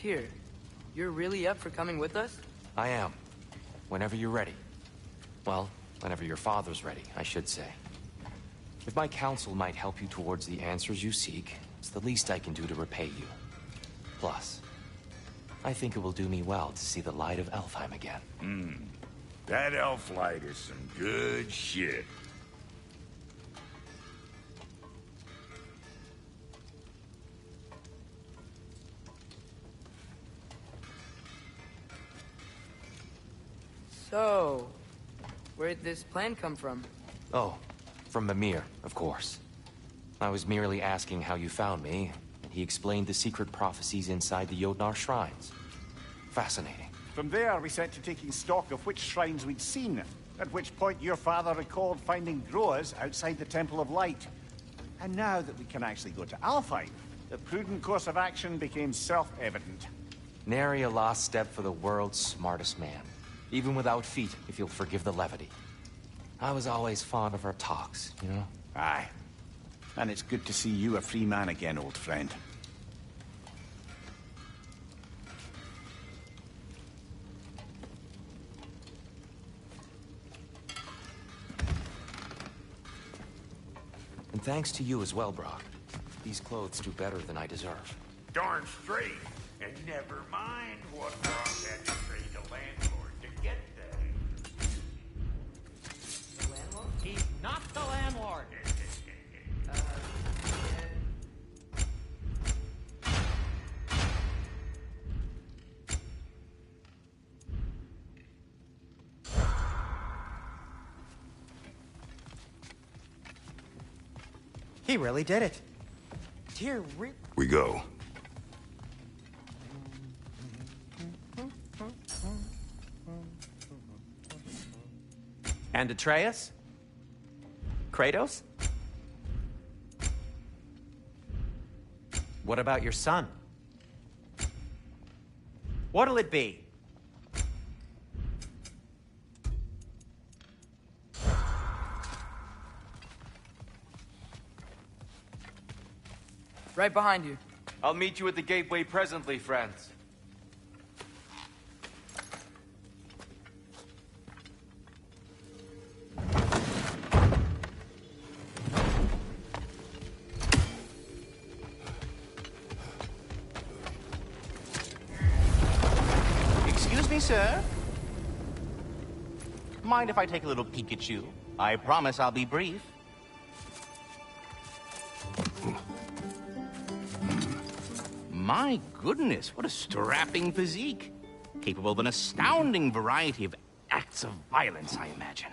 Tyr, you're really up for coming with us? I am. Whenever you're ready. Well, whenever your father's ready, I should say. If my counsel might help you towards the answers you seek, it's the least I can do to repay you. Plus, I think it will do me well to see the light of Elfheim again. That elf light is some good shit. So, where'd this plan come from? Oh, from Mimir, of course. I was merely asking how you found me, and he explained the secret prophecies inside the Jotnar shrines. Fascinating. From there, we set to taking stock of which shrines we'd seen, at which point your father recalled finding growers outside the Temple of Light. And now that we can actually go to Alfheim, the prudent course of action became self-evident. Nary a lost step for the world's smartest man. Even without feet, if you'll forgive the levity. I was always fond of our talks, you know? Aye. And it's good to see you a free man again, old friend. And thanks to you as well, Brock. These clothes do better than I deserve. Darn straight. And never mind what Brock had to say to landlord to get there. The landlord? He's not the landlord. He really did it. Tyr, We go. And Atreus? Kratos? What about your son? What'll it be? right behind you. I'll meet you at the gateway presently, friends. Excuse me, sir. Mind if I take a little peek at you? I promise I'll be brief. My goodness, what a strapping physique. Capable of an astounding variety of acts of violence, I imagine.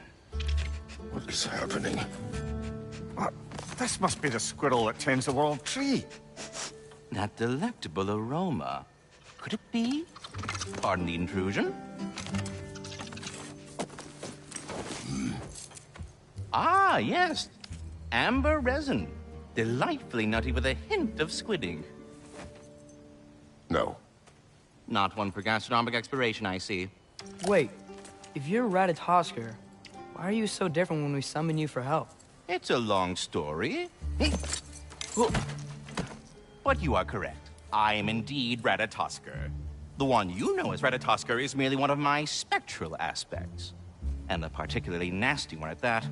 What is happening? This must be the squirrel that tends the world tree. That delectable aroma. Could it be? Pardon the intrusion. Ah, yes. Amber resin. Delightfully nutty with a hint of squid ink. No. Not one for gastronomic exploration, I see. Wait, if you're Ratatoskr, why are you so different when we summon you for help? It's a long story. But you are correct. I am indeed Ratatoskr. The one you know as Ratatoskr is merely one of my spectral aspects. And a particularly nasty one at that.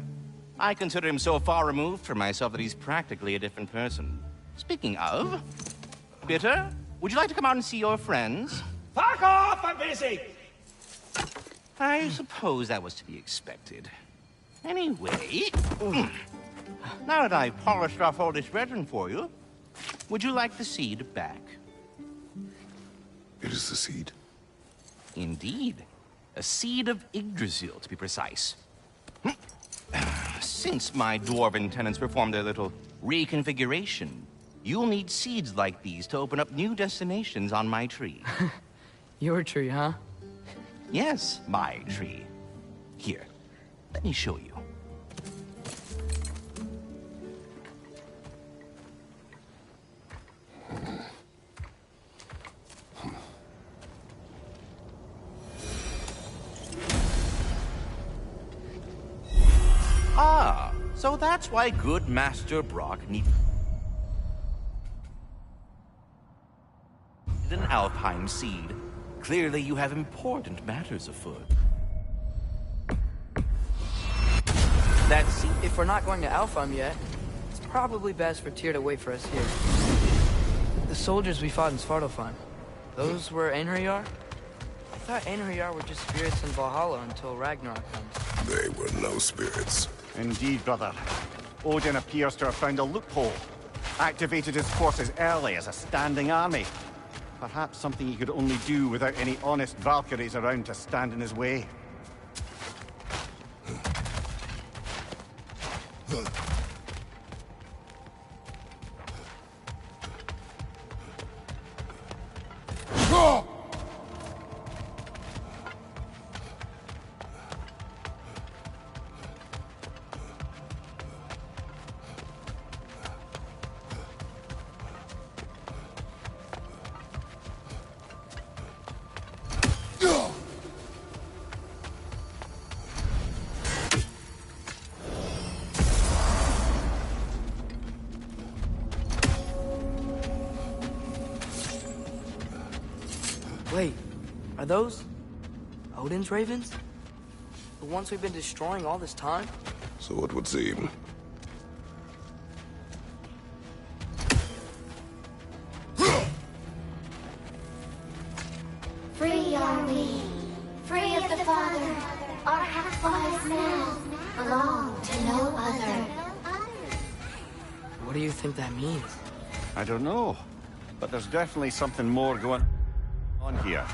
I consider him so far removed from myself that he's practically a different person. Speaking of... Bitter, would you like to come out and see your friends? Fuck off! I'm busy! I suppose that was to be expected. Anyway... Now that I've polished off all this resin for you, would you like the seed back? It is the seed. Indeed. A seed of Yggdrasil, to be precise. Since my dwarven tenants performed their little reconfiguration, you'll need seeds like these to open up new destinations on my tree. Your tree, huh? Yes, my tree. Here, let me show you. Ah, so that's why good Master Brock needs... an Alpine seed. Clearly you have important matters afoot. That seed... If we're not going to Alfheim yet, it's probably best for Tyr to wait for us here. The soldiers we fought in Svartalfheim, those were Einherjar? I thought Einherjar were just spirits in Valhalla until Ragnarok comes. They were no spirits. Indeed, brother. Odin appears to have found a loophole. Activated his forces early as a standing army. Perhaps something he could only do without any honest Valkyries around to stand in his way. Wait, are those Odin's ravens? The ones we've been destroying all this time? So it would seem. Free are we, free of the Father. Our half-lives now belong to no other. What do you think that means? I don't know, but there's definitely something more going on here.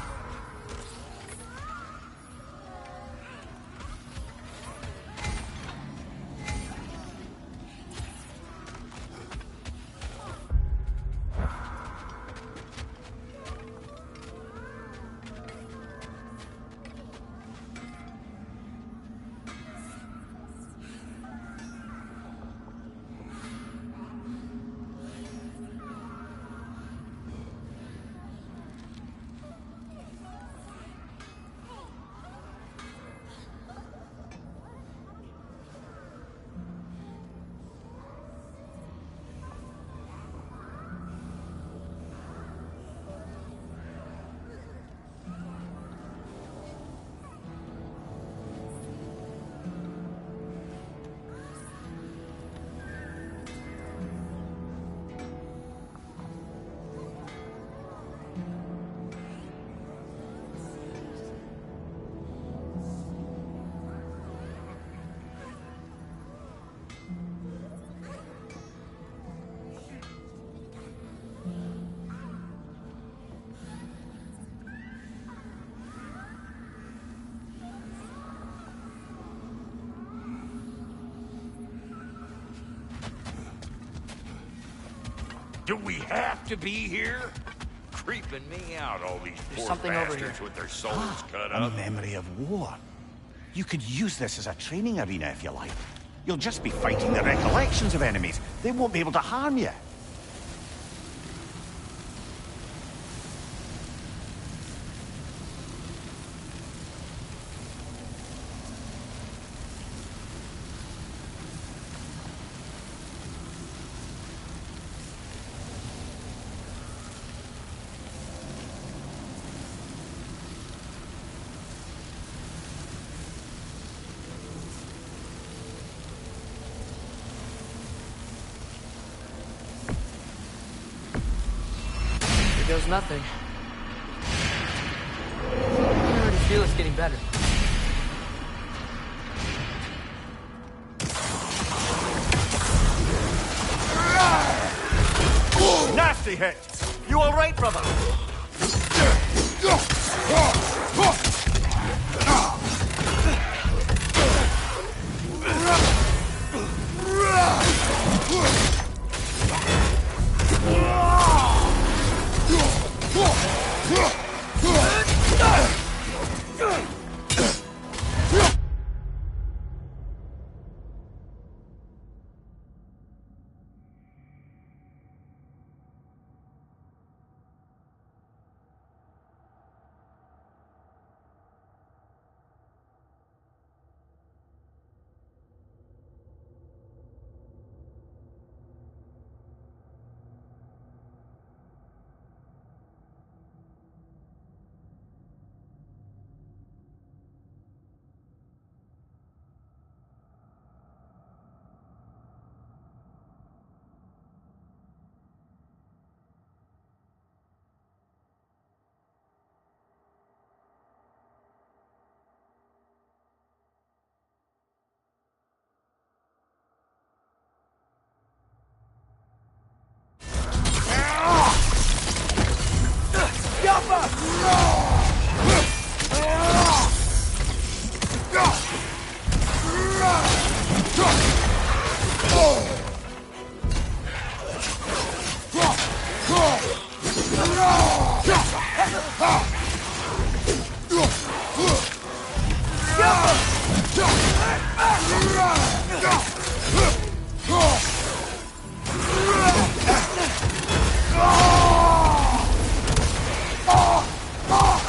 Do we have to be here? Creeping me out, all these There's poor something over bastards here. with their souls cut A up. memory of war. You could use this as a training arena if you like. You'll just be fighting the recollections of enemies. They won't be able to harm you. Here goes nothing. I can already feel it's getting better. Nasty hit! You all right, brother?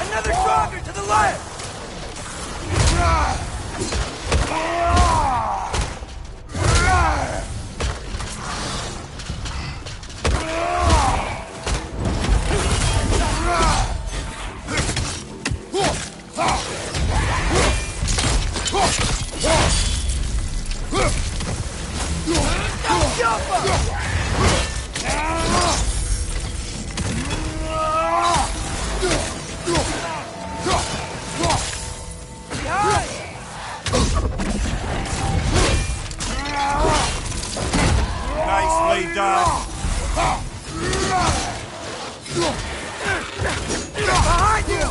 Another stronger to the left! Nicely done. Behind you!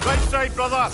Right side, brother.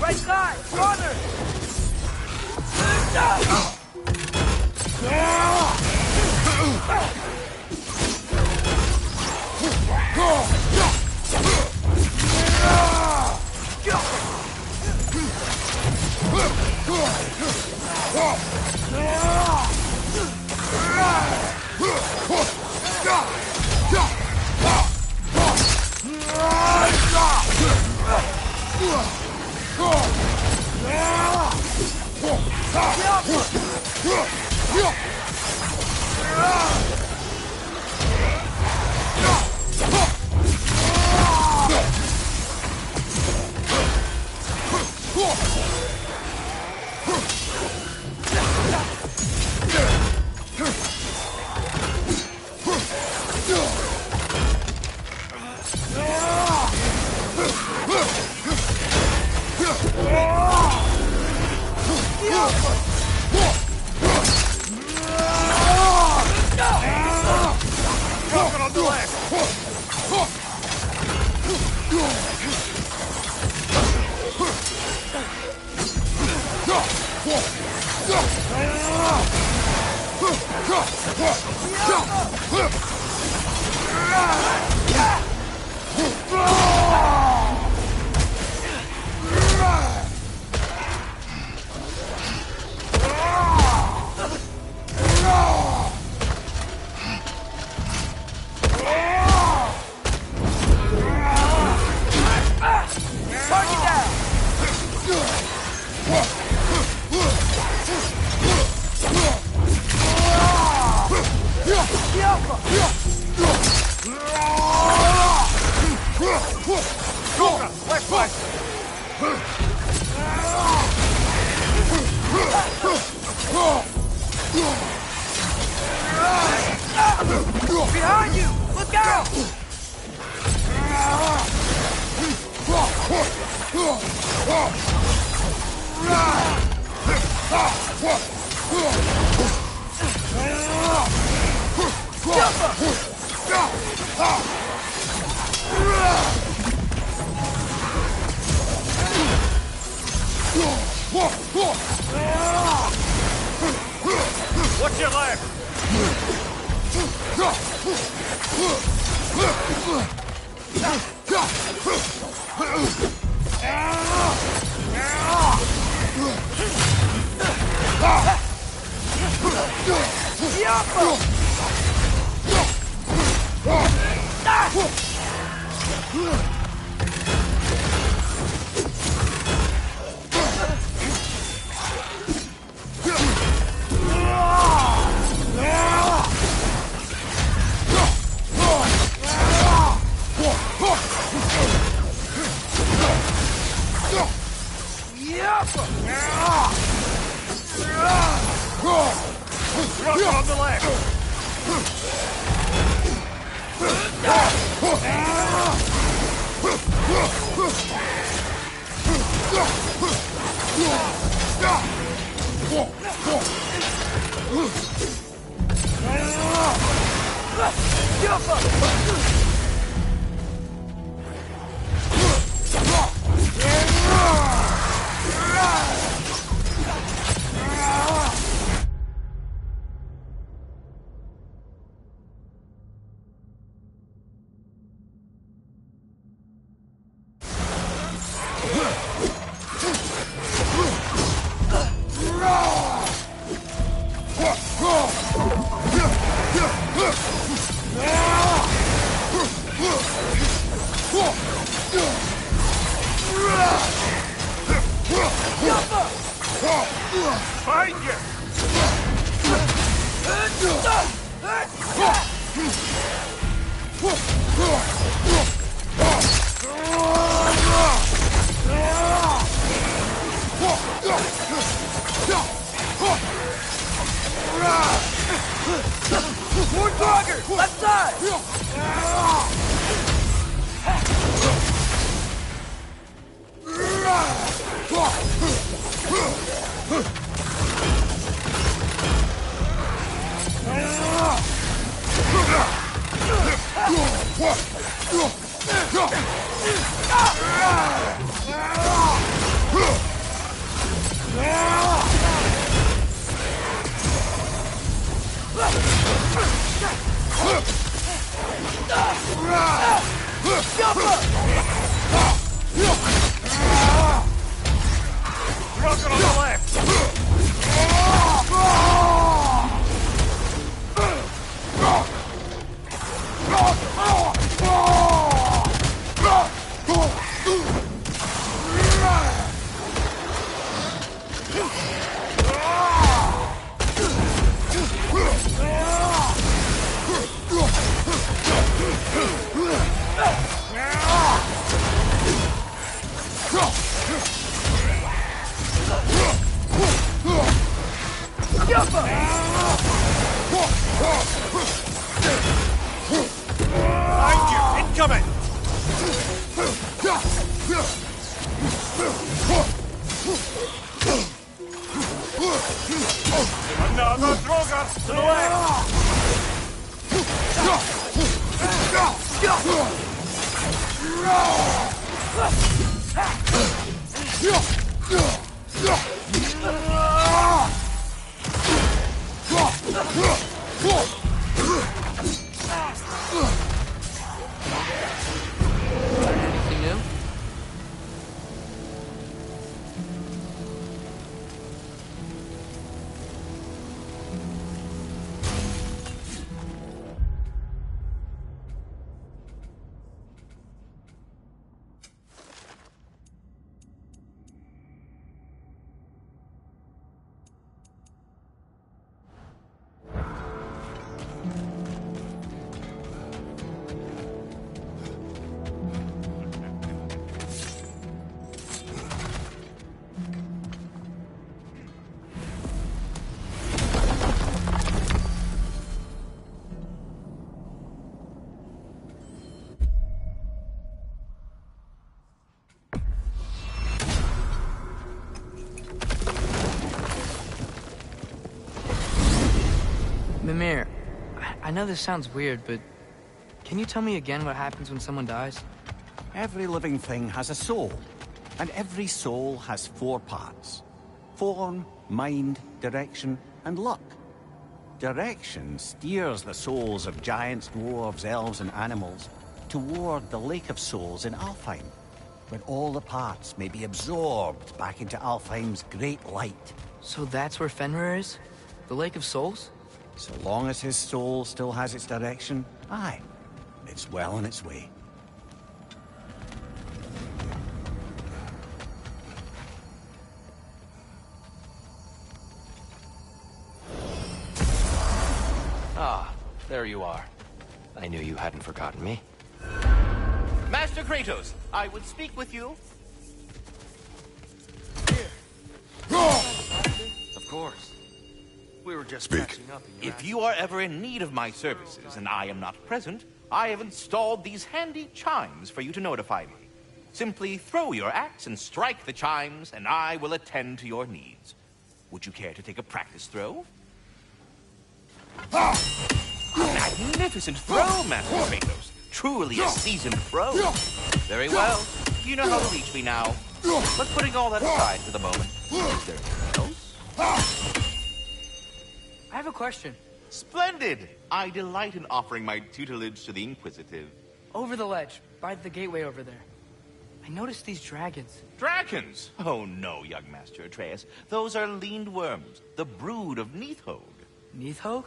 Right side! Corner! Behind you! Look out! Watch your left! Rock on the left! Find you! More Draugr! Left side! Rocket on the left! Behind you! Incoming! Another Draugr to the left! Anything new? Mimir, I know this sounds weird, but can you tell me again what happens when someone dies? Every living thing has a soul, and every soul has 4 parts. Form, mind, direction, and luck. Direction steers the souls of giants, dwarves, elves, and animals toward the Lake of Souls in Alfheim, where all the parts may be absorbed back into Alfheim's great light. So that's where Fenrir is? The Lake of Souls? So long as his soul still has its direction, aye, it's well on its way. Ah, there you are. I knew you hadn't forgotten me. Master Kratos, I would speak with you. Of course. We were just Speak. catching up. If you are ever in need of my services and I am not present, I have installed these handy chimes for you to notify me. Simply throw your axe and strike the chimes, and I will attend to your needs. Would you care to take a practice throw? A magnificent throw, Master Kratos. Truly a seasoned pro. Very well. You know how to reach me now. But putting all that aside for the moment, is there anything else? I have a question. Splendid! I delight in offering my tutelage to the inquisitive. Over the ledge, by the gateway over there. I noticed these dragons. Dragons? Oh no, young Master Atreus. Those are leaned worms, the brood of Nidhogg. Nidhogg?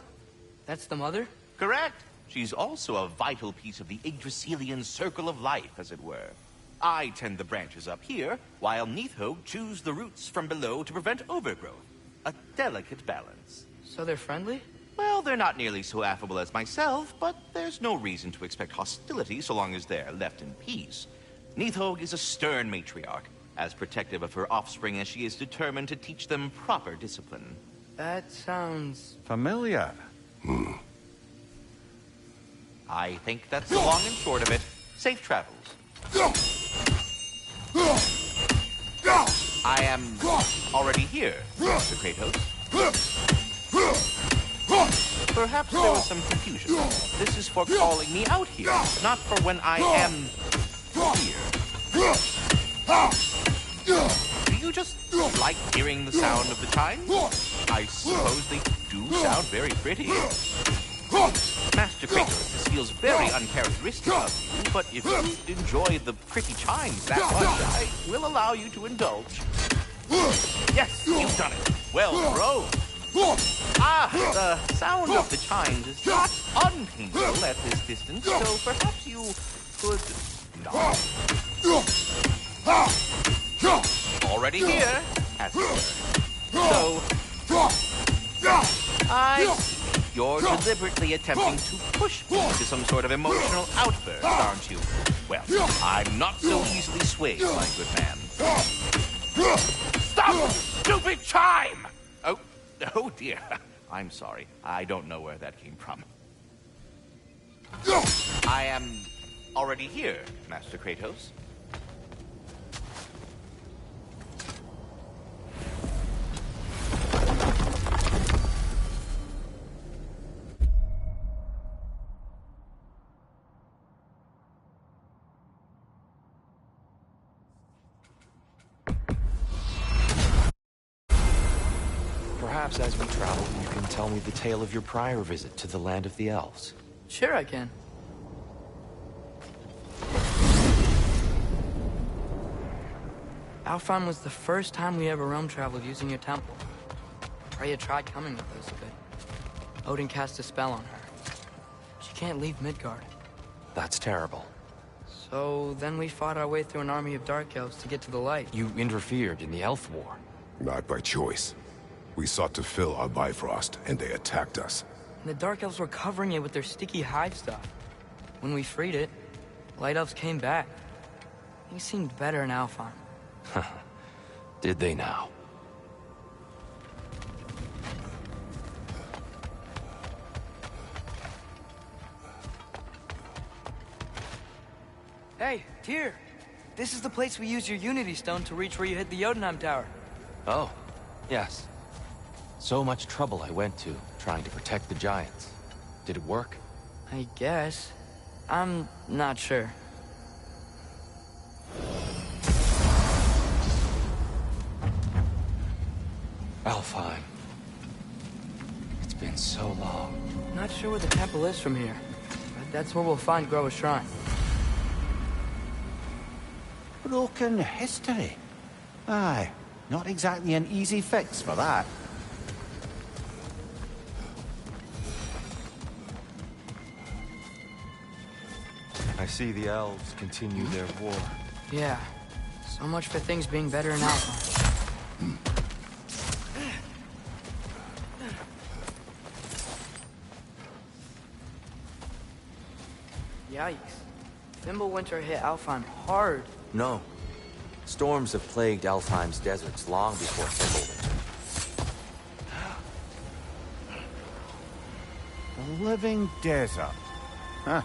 That's the mother? Correct. She's also a vital piece of the Yggdrasilian circle of life, as it were. I tend the branches up here, while Nidhogg chews the roots from below to prevent overgrowth. A delicate balance. So they're friendly? Well, they're not nearly so affable as myself, but there's no reason to expect hostility so long as they're left in peace. Nidhogg is a stern matriarch, as protective of her offspring as she is determined to teach them proper discipline. That sounds... Familiar. I think that's the long and short of it. Safe travels. I am already here, Mr. Kratos. Perhaps there was some confusion. This is for calling me out here, not for when I am here. Do you just like hearing the sound of the chimes? I suppose they do sound very pretty. Master Kratos, this feels very uncharacteristic of you, but if you enjoy the pretty chimes that much, I will allow you to indulge. Yes, you've done it. Well, bro. Ah, the sound of the chimes is not unpainful at this distance, so perhaps you could nod. Already here, as it were. So, I see. You're deliberately attempting to push me to some sort of emotional outburst, aren't you? Well, I'm not so easily swayed, my good man. Stop! Stupid chime! Oh dear. I'm sorry. I don't know where that came from. I am already here, Master Kratos. Perhaps as we travel, you can tell me the tale of your prior visit to the land of the elves. Sure I can. Alfheim was the first time we ever realm traveled using your temple. Freya tried coming with us, but Odin cast a spell on her. She can't leave Midgard. That's terrible. So then we fought our way through an army of dark elves to get to the light. You interfered in the elf war. Not by choice. We sought to fill our Bifrost, and they attacked us. And the dark elves were covering it with their sticky hive stuff. When we freed it, light elves came back. Things seemed better in Alfheim. Did they now? Hey, Tyr! This is the place we used your Unity Stone to reach where you hit the Jotunheim Tower. Oh, yes. So much trouble I went to, trying to protect the giants. Did it work? I guess. I'm not sure. Alfheim. It's been so long. Not sure where the temple is from here, but that's where we'll find Groa's shrine. Broken history. Aye, not exactly an easy fix for that. I see the elves continue their war. Yeah, so much for things being better in Alpha. Yikes. Fimbulwinter hit Alfheim hard. No. Storms have plagued Alfheim's deserts long before Fimbulwinter. A living desert. Huh.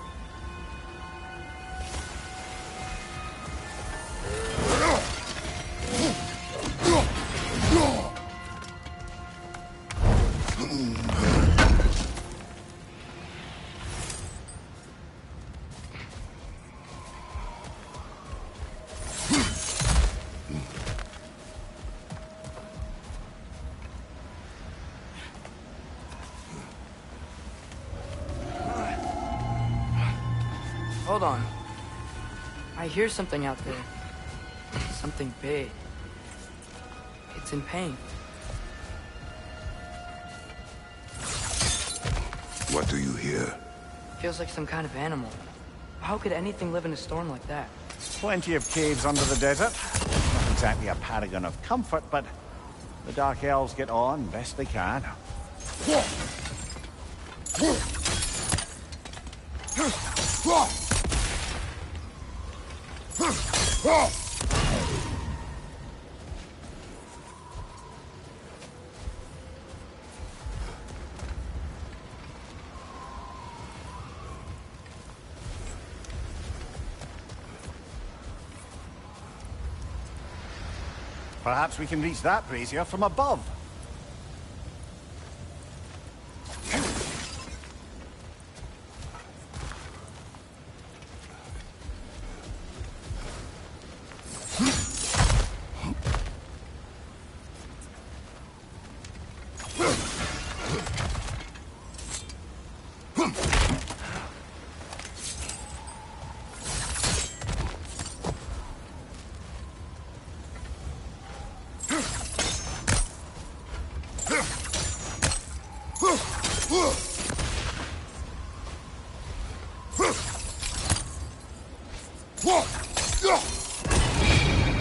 Hold on. I hear something out there. Something big. It's in pain. What do you hear? Feels like some kind of animal. How could anything live in a storm like that? Plenty of caves under the desert. Not exactly a paragon of comfort, but the Dark Elves get on best they can. Perhaps we can reach that brazier from above.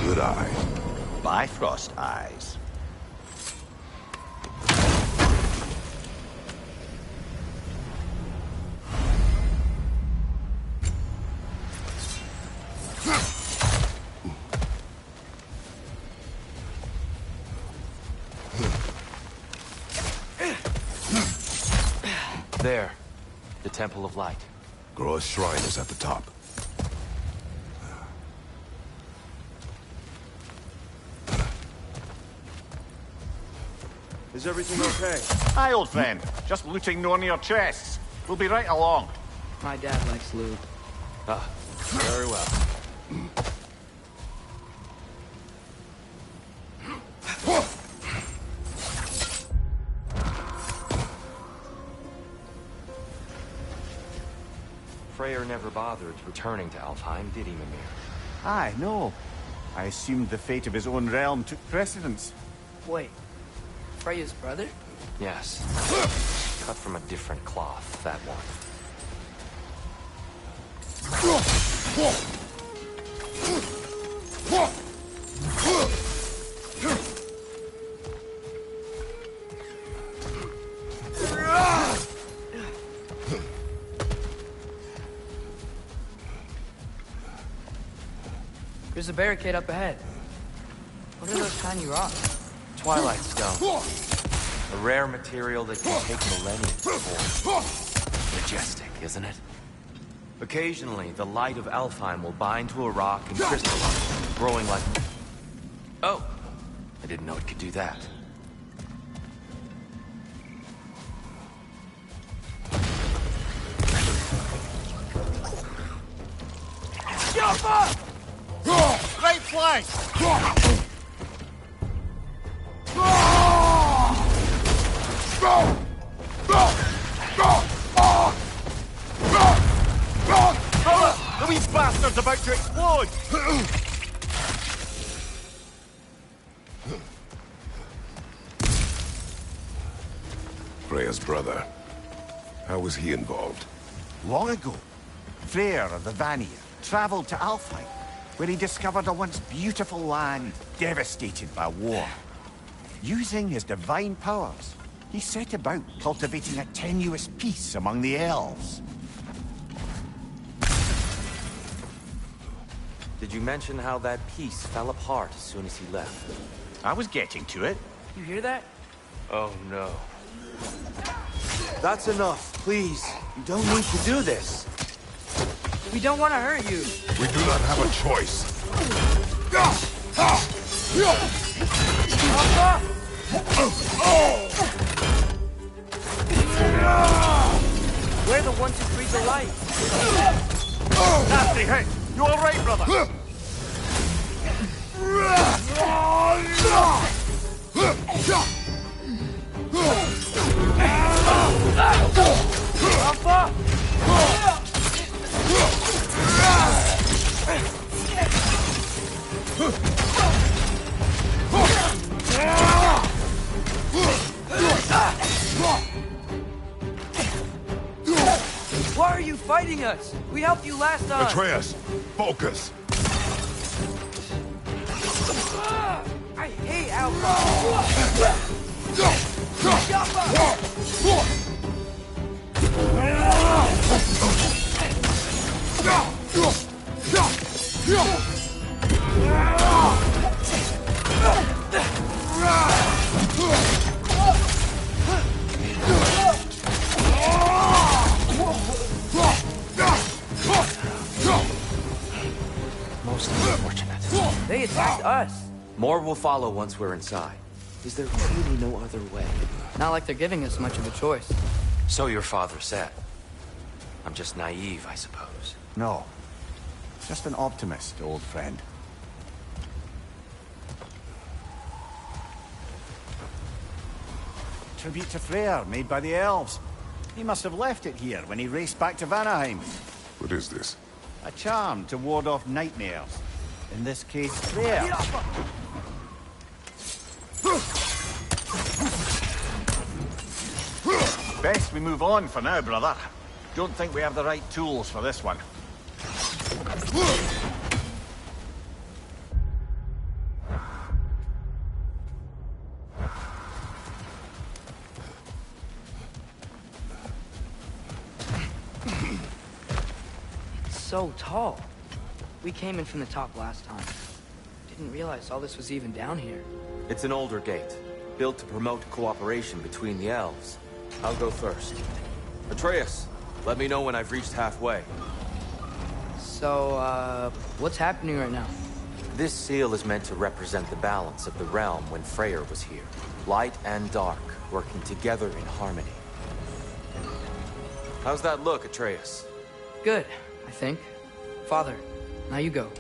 Good eye. Bifrost eyes. There. The Temple of Light. Groa's shrine is at the top. Is everything okay? Aye, old friend. Just looting no near chests. We'll be right along. My dad likes loot. Ah, very well. Freyr never bothered returning to Alfheim, did he, Mimir? Aye, no. I assumed the fate of his own realm took precedence. Wait, Freya's brother? Yes. Cut from a different cloth, that one. There's a barricade up ahead. What are those tiny rocks? Twilight Stone. A rare material that can take millennia to form. Majestic, isn't it? Occasionally, the light of Alfheim will bind to a rock and crystallize, growing like... Oh! I didn't know it could do that. flank! The wee bastard's about to explode! Freya's brother. How was he involved? Long ago, Freyr of the Vanir traveled to Alfheim, where he discovered a once beautiful land devastated by war. Using his divine powers, he set about cultivating a tenuous peace among the elves. Did you mention how that peace fell apart as soon as he left? I was getting to it. You hear that? Oh, no. That's enough, please. You don't need to do this. We don't want to hurt you. We do not have a choice. We're the ones who breathe the light. Nasty hit! You all right, brother? Why are you fighting us? We helped you last time. Atreus, focus. I hate Alpha. Most unfortunate. They attacked us. More will follow once we're inside. Is there really no other way? Not like they're giving us much of a choice. So your father said. I'm just naive, I suppose. No. Just an optimist, old friend. Tribute to Freyr, made by the elves. He must have left it here when he raced back to Vanaheim. What is this? A charm to ward off nightmares. In this case, Freyr. Best we move on for now, brother. Don't think we have the right tools for this one. So tall. We came in from the top last time. Didn't realize all this was even down here. It's an older gate, built to promote cooperation between the elves. I'll go first. Atreus, let me know when I've reached halfway. So, what's happening right now? This seal is meant to represent the balance of the realm when Freyr was here. Light and dark, working together in harmony. How's that look, Atreus? Good, I think. Father, now you go.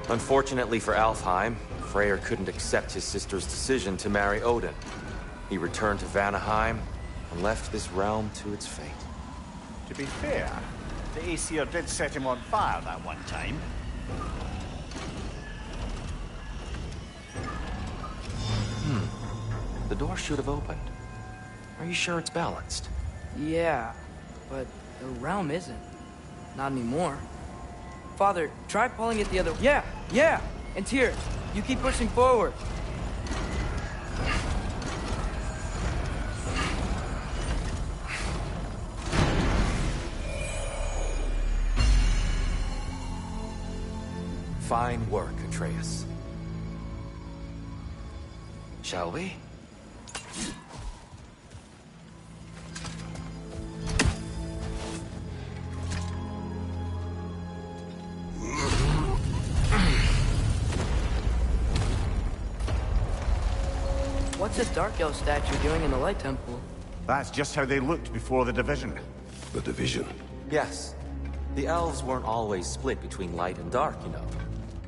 Unfortunately for Alfheim, Freyr couldn't accept his sister's decision to marry Odin. He returned to Vanaheim and left this realm to its fate. To be fair, the Aesir did set him on fire that one time. The door should have opened. Are you sure it's balanced? Yeah, but the realm isn't. Not anymore. Father, try pulling it the other... Yeah! And Tyr, you keep pushing forward. Fine work, Atreus. Shall we? What's this Dark Elf statue doing in the Light Temple? That's just how they looked before the division. The division. Yes. The elves weren't always split between light and dark, you know.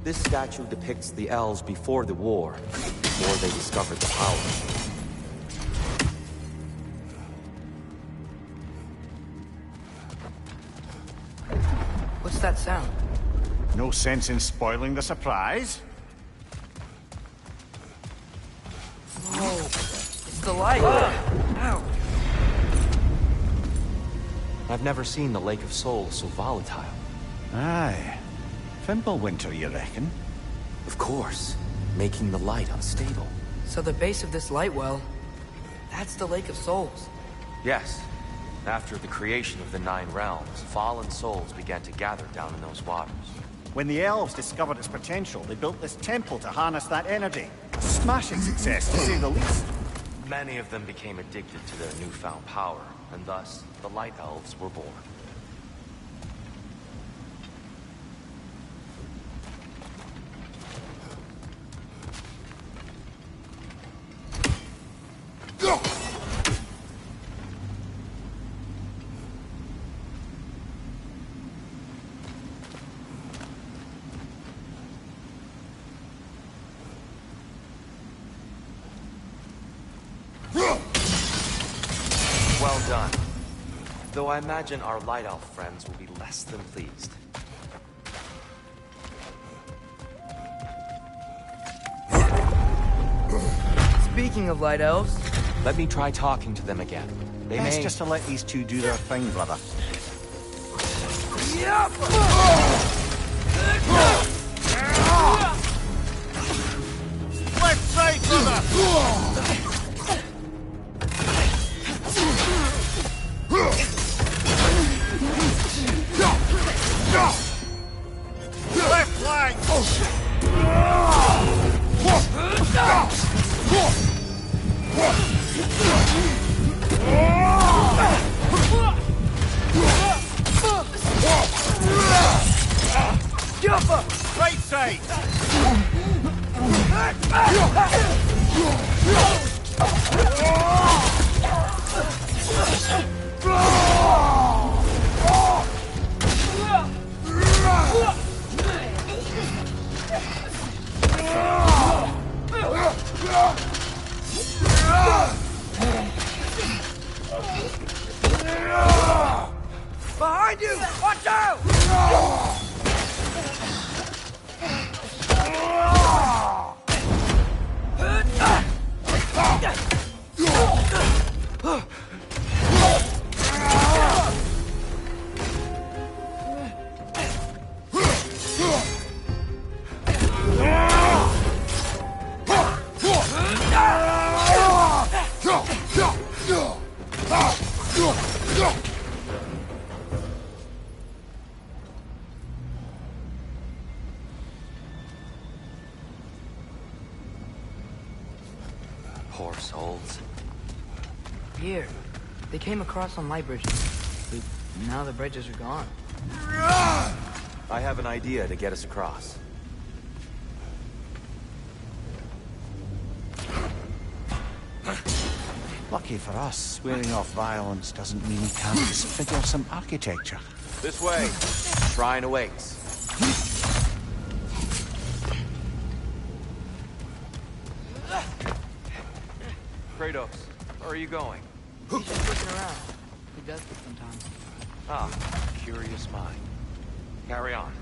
This statue depicts the elves before the war, before they discovered the power. What's that sound? No sense in spoiling the surprise. Whoa, it's the light. Ow. I've never seen the Lake of Souls so volatile. Aye. Winter, you reckon? Of course, making the light unstable. So the base of this light well, that's the Lake of Souls. Yes. After the creation of the Nine Realms, fallen souls began to gather down in those waters. When the elves discovered its potential, they built this temple to harness that energy. A smashing success, to say the least. Many of them became addicted to their newfound power, and thus, the Light Elves were born. Well done. Though I imagine our Light Elf friends will be less than pleased. Speaking of Light Elves... Let me try talking to them again. They Best may... just to let these two do their thing, brother. Left side, brother! Left flank! Right side! Behind you! Watch out! Poor souls. Here. They came across on light bridges. But now the bridges are gone. I have an idea to get us across. Lucky for us, swearing off violence doesn't mean we can't disfigure some architecture. This way. Shrine awaits. Kratos, where are you going? He's just looking around. He does this sometimes. Ah, curious mind. Carry on.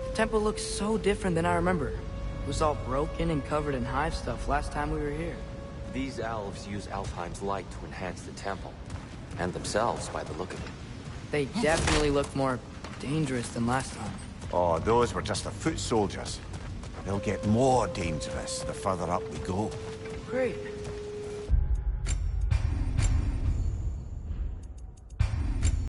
The temple looks so different than I remember. It was all broken and covered in hive stuff last time we were here. These elves use Alfheim's light to enhance the temple. And themselves, by the look of it. They definitely look more dangerous than last time. Oh, those were just the foot soldiers. They'll get more dangerous the further up we go. Great.